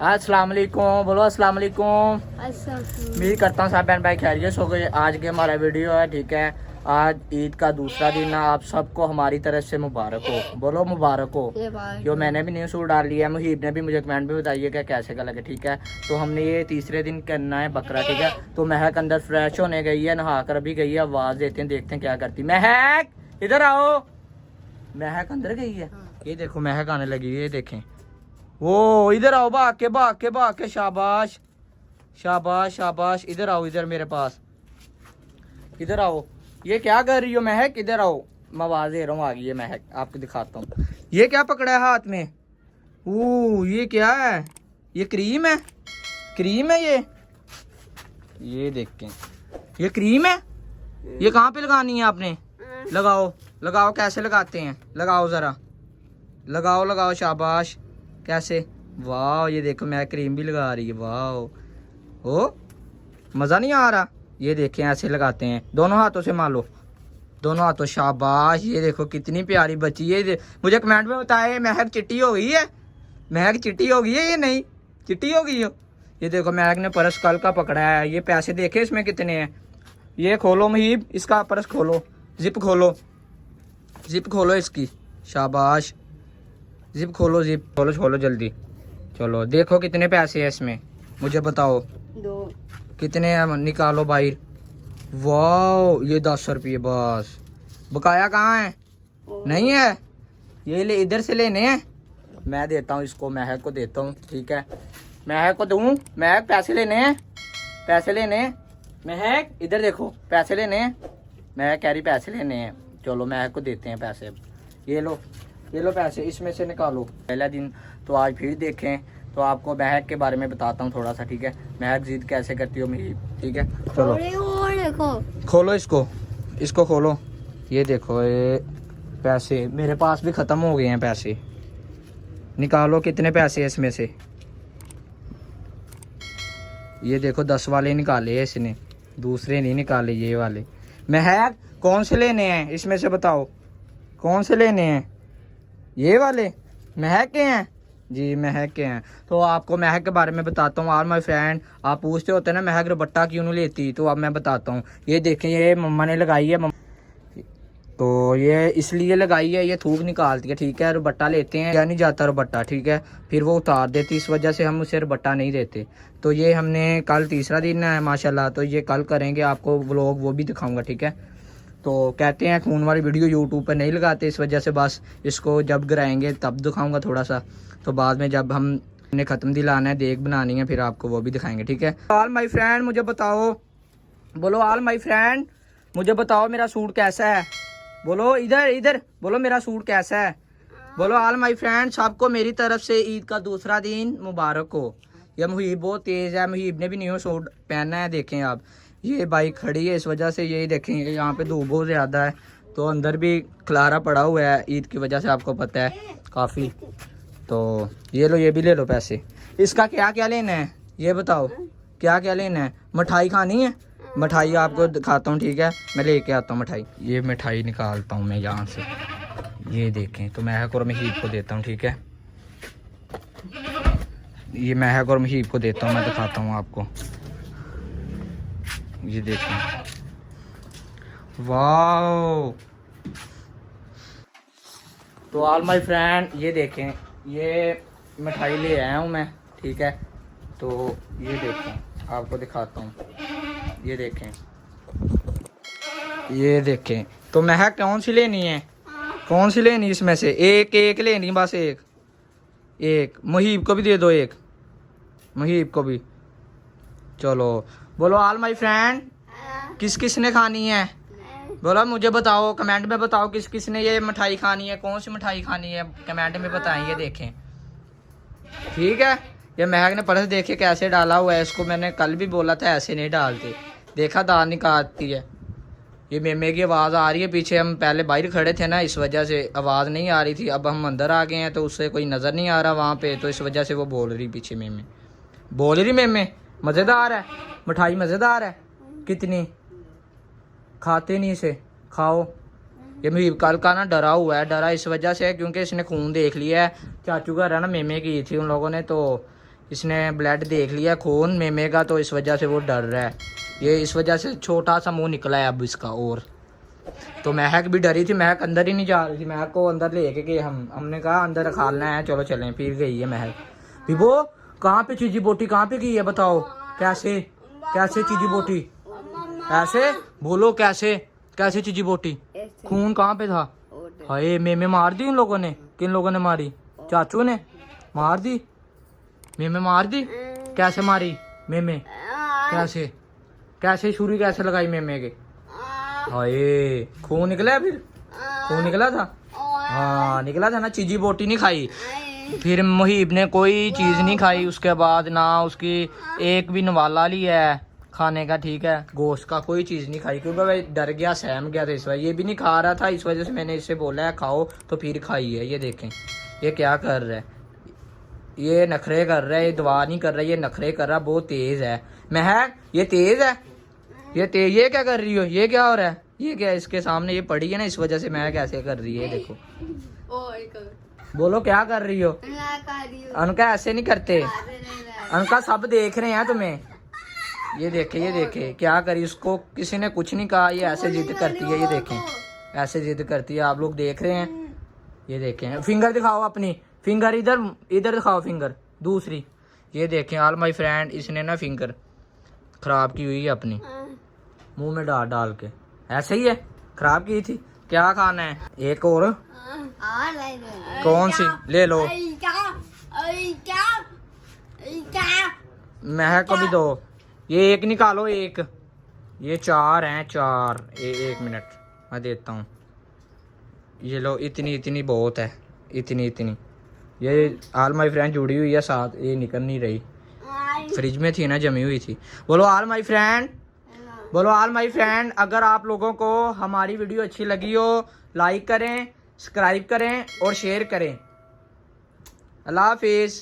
अस्सलाम वालेकुम, बोलो अस्सलाम वालेकुम। अस्सलाम। उम्मीद करता हूँ सब बहन भाई खैरियत हो गए। आज के हमारा वीडियो है, ठीक है। आज ईद का दूसरा दिन है। आप सबको हमारी तरफ से मुबारक हो, बोलो मुबारक हो। जो मैंने भी न्यू सूट डाल लिया है, मुहीब ने भी मुझे कमेंट में बताइए कि कैसे का लगे, ठीक है। तो हमने ये तीसरे दिन करना है बकरा, ठीक है। तो महक अंदर फ्रेश होने गई है, नहा कर अभी गई है। आवाज़ देते हैं, देखते हैं क्या करती। महक इधर आओ। महक अंदर गई है, ये देखो महक आने लगी है, ये देखें। वो इधर आओ, भाग के शाबाश शाबाश शाबाश। इधर आओ, इधर मेरे पास, इधर आओ। ये क्या कर रही हो महक, इधर आओ। मैं आवाज दे रहा हूँ, आ गई है महक, आपको दिखाता हूँ। ये क्या पकड़ा है हाथ में? ये क्या है? ये क्रीम है, क्रीम है ये देखें, ये क्रीम है। ये कहाँ पे लगानी है आपने? लगाओ लगाओ, कैसे लगाते हैं? लगाओ जरा, लगाओ लगाओ, शाबाश। कैसे? वाह, ये देखो मैं क्रीम भी लगा रही है। वाह, ओ मज़ा नहीं आ रहा? ये देखें ऐसे लगाते हैं, दोनों हाथों से मारो, दोनों हाथों, शाबाश। ये देखो कितनी प्यारी बच्ची है। मुझे कमेंट में बताए महक चिट्टी हो गई है, महक चिट्टी हो गई है। ये नहीं चिट्टी हो गई हो। ये देखो महक ने पर्स कल का पकड़ा है। ये पैसे देखे इसमें कितने हैं? ये खोलो मुहीब, इसका पर्स खोलो, जिप खोलो, जिप खोलो इसकी, शाबाश। जिप खोलो, जिप खोलो, खोलो जल्दी। चलो देखो कितने पैसे हैं इसमें, मुझे बताओ 2। कितने हैं, निकालो बाहर। वाह, ये 10 रुपये बस। बकाया कहाँ है? नहीं है, ये ले, इधर से लेने हैं। मैं देता हूँ इसको, महक को देता हूँ, ठीक है। महक को दूँ? महक पैसे लेने हैं, पैसे लेने हैं। महक इधर देखो, पैसे लेने हैं। महक कह रही पैसे लेने हैं। चलो महक को देते हैं पैसे। ये लो, ये लो पैसे, इसमें से निकालो। पहला दिन तो आज फिर देखें, तो आपको महक के बारे में बताता हूँ थोड़ा सा, ठीक है। महक जिद कैसे करती हो मेरी, ठीक है। चलो देखो, खोलो इसको, इसको खोलो। ये देखो, ये पैसे मेरे पास भी ख़त्म हो गए हैं। पैसे निकालो, कितने पैसे हैं इसमें से? ये देखो 10 वाले निकाले हैं इसने, दूसरे नहीं निकाले, ये वाले। महक कौन से लेने हैं इसमें से बताओ, कौन से लेने हैं? ये वाले महक के हैं जी, महक के हैं। तो आपको महक के बारे में बताता हूँ। आर माय फ्रेंड, आप पूछते होते हैं ना महक दुपट्टा क्यों नहीं लेती, तो अब मैं बताता हूँ। ये देखें, ये मम्मा ने लगाई है, तो ये इसलिए लगाई है, ये थूक निकालती है, ठीक है। रुबट्टा लेते हैं या नहीं जाता रुबट्टा, ठीक है, फिर वो उतार देती, इस वजह से हम उसे रुबट्टा नहीं देते। तो ये हमने कल तीसरा दिन है माशाल्लाह, तो ये कल करेंगे, आपको व्लॉग वो भी दिखाऊंगा, ठीक है। तो कहते हैं खून वाली वीडियो यूट्यूब पर नहीं लगाते, इस वजह से बस इसको जब गिराएंगे तब दिखाऊंगा थोड़ा सा। तो बाद में जब हमने ख़त्म दिलाना है, देख बनानी है, फिर आपको वो भी दिखाएंगे, ठीक है। ऑल माय फ्रेंड मुझे बताओ, बोलो ऑल माय फ्रेंड मुझे बताओ मेरा सूट कैसा है? बोलो इधर इधर, बोलो मेरा सूट कैसा है? बोलो ऑल माय फ्रेंड, सबको मेरी तरफ से ईद का दूसरा दिन मुबारक हो। यह मुहीब बहुत तेज़ है, मुहीब ने भी न्यू सूट पहनना है। देखें आप, ये बाइक खड़ी है, इस वजह से यही देखें, यहाँ पे धूप बहुत ज़्यादा है, तो अंदर भी खलारा पड़ा हुआ है ईद की वजह से, आपको पता है काफ़ी। तो ये लो, ये भी ले लो पैसे। इसका क्या क्या लेना है ये बताओ, क्या क्या लेना है? मिठाई खानी है? मिठाई आपको दिखाता हूँ, ठीक है, मैं लेके आता हूँ मिठाई। ये मिठाई निकालता हूँ मैं यहाँ से, ये देखें। तो महक और महीब को देता हूँ, ठीक है। ये महक और महीब को देता हूँ, मैं दिखाता हूँ आपको। ये देखें, वाओ। तो ऑल माय फ्रेंड ये देखें, ये मिठाई ले आया हूँ मैं, ठीक है। तो ये देखें, आपको दिखाता हूँ, ये देखें, ये देखें। तो महक कौन सी लेनी है, कौन सी लेनी इसमें से? एक एक लेनी, बस एक एक। मुहीब को भी दे दो एक, मुहीब को भी। चलो बोलो ऑल माय फ्रेंड, किस किस ने खानी है? बोलो मुझे बताओ, कमेंट में बताओ किस किस ने ये मिठाई खानी है, कौन सी मिठाई खानी है, कमेंट में बताएं। ये देखें, ठीक है। ये महक ने पर्स देखे कैसे डाला हुआ है, इसको मैंने कल भी बोला था ऐसे नहीं डालते, देखा दाल निकालती है। ये मेमे की आवाज़ आ रही है पीछे, हम पहले बाहर खड़े थे ना, इस वजह से आवाज़ नहीं आ रही थी। अब हम अंदर आ गए हैं तो उससे कोई नज़र नहीं आ रहा वहाँ पे, तो इस वजह से वो बोल रही पीछे मेमे, बोल रही मेमे। मज़ेदार है मिठाई, मज़ेदार है। कितनी खाते नहीं इसे, खाओ। ये मुहीब कल का ना डरा हुआ है, डरा इस वजह से क्योंकि इसने खून देख लिया है। चाचू का ना मेमे की थी उन लोगों ने, तो इसने ब्लड देख लिया खून मेमे का, तो इस वजह से वो डर रहा है। ये इस वजह से छोटा सा मुंह निकला है अब इसका। और तो महक भी डरी थी, महक अंदर ही नहीं जा रही थी। महक को अंदर लेके गए हमने कहा अंदर रखालना है, चलो चलें। फिर गई है महक। विभो कहाँ पे चीजी बोटी कहाँ पे गई है बताओ? कैसे कैसे चीजी बोटी? ऐसे बोलो, कैसे कैसे चीजी बोटी? खून कहाँ पे था? हाय मेमे मार दी उन लोगों ने। किन लोगों ने मारी? चाचू ने मार दी मेमे, मार दी। कैसे मारी मेमे? कैसे कैसे छुरी कैसे लगाई मेमे के? हाय खून निकला है? फिर खून निकला था? हाँ निकला था ना। चीजी बोटी नहीं खाई फिर मुहीब ने, कोई चीज नहीं खाई उसके बाद, ना उसकी एक भी नवाला लिया है खाने का, ठीक है, गोश्त का कोई चीज नहीं खाई, क्योंकि भाई डर गया, सहम गया था इस वजह। ये भी नहीं खा रहा था, इस वजह से मैंने इससे बोला है खाओ, तो फिर खाई है। ये देखें ये क्या कर रहा है, ये नखरे कर रहा है, ये दुआ नहीं कर रहा है, ये नखरे कर रहा है, बहुत तेज है। महक ये तेज है, ये तेज। ये क्या कर रही हो? ये क्या हो रहा है? ये क्या इसके सामने ये पड़ी है ना, इस वजह से महक ऐसे कर रही है। देखो बोलो क्या कर रही हो? अनका ऐसे नहीं करते, अनका सब देख रहे हैं तुम्हें। ये देखे क्या करी, उसको किसी ने कुछ नहीं कहा, ये ऐसे जिद करती है। ये देखें ऐसे जिद करती है, आप लोग देख रहे हैं। ये देखें फिंगर दिखाओ अपनी, फिंगर इधर इधर दिखाओ, फिंगर दूसरी। ये देखें ऑल माय फ्रेंड, इसने ना फिंगर खराब की हुई है अपनी, मुंह में डाल डाल के। ऐसे ही है, खराब की थी। क्या खाना है? एक और कौन सी ले लो? महक को भी दो। ये एक निकालो, एक। ये 4 हैं, 4। एक मिनट मैं देता हूँ। ये लो, इतनी इतनी बहुत है, इतनी इतनी। ये ऑल माय फ्रेंड जुड़ी हुई है साथ, ये निकल नहीं रही, फ्रिज में थी ना, जमी हुई थी। बोलो ऑल माय फ्रेंड, बोलो ऑल माय फ्रेंड। अगर आप लोगों को हमारी वीडियो अच्छी लगी हो, लाइक करें, सब्सक्राइब करें और शेयर करें। अल्लाह हाफिज़।